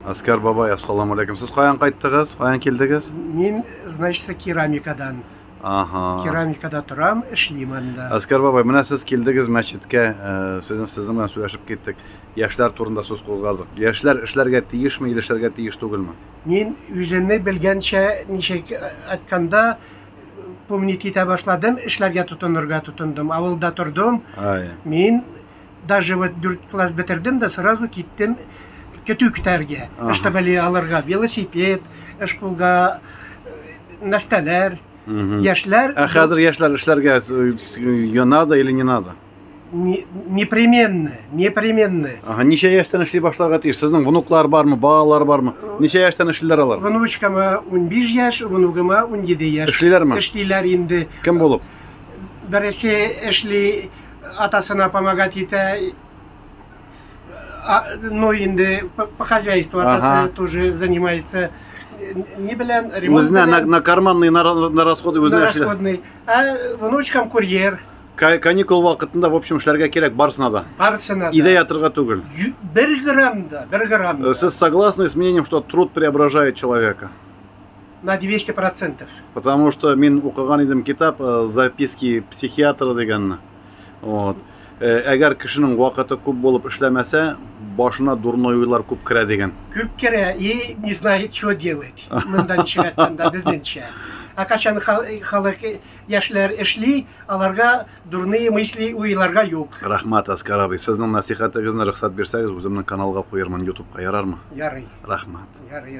Askar baba, assalamu alaikum. Siz qayan qaytdınız? Qayan keldiniz? Мен, значит, керамикадан. Aha. Керамикада турам, эшлеймін да. Askar baba, менә siz keldiniz мәчеткә, sizin белән сөйләшеп киттек. Яшьләр турында сүз кузгадык. Яшьләр эшләргә тиешме, эшләргә тиеш түгелме? Мен үземне белгәнчә ничек айтканда помнить итә башладым, эшләргә тотындым. Авылда тордым. Ай. Мен даже вот 4 класс бетердем да сразу киттем көтү көтәргә. Чтобы аларга велосипед, эшкулга настәләр, яшьләр. Хәзер яшьләр эшләргә надо или не надо? Непременно. Ага, ничә яшьтән эшли башларга тиеш? Сезнең внуклар бармы, балалар бармы? Ничә яшьтән эшлиләр алар? Внучкама 15 яшь, внугыма 17 яшь. Эшлиләрме? Эшлиләр инде. Кем булып? Берсе эшли, атасына помогать итә. Ну, инде по хозяйству атасы тоже занимается. Не белән, ремонт Үзенә на карманный, на расходы үзенә эшли. расходный. А внучкам курьер. Каникул вакытында, в общем, эшләргә кирәк барысына да. Барысына Идә да. ятырга түгел. 1 грамм да. Сез согласны с мнением, что труд преображает человека? На 200%. Потому что мин укыган идем китап записки психиатра дигәнне. Вот. Әгәр кешенең вакыты күп булып эшләмәсә, башына дурной уйлар күп керә дигән. Күп керә и не знает, что делать. Монда ничек әйткәндә безнеңчә. А качан халык яшьләр эшли, аларга дурные мысли, уйларга юк. Рахмат, Аскар абый. Сезнең насихатыгызны рөхсәт бирсәгез, үземнең каналга куярмын, YouTube'ка ярармы? Ярый. Рахмат. Ярый.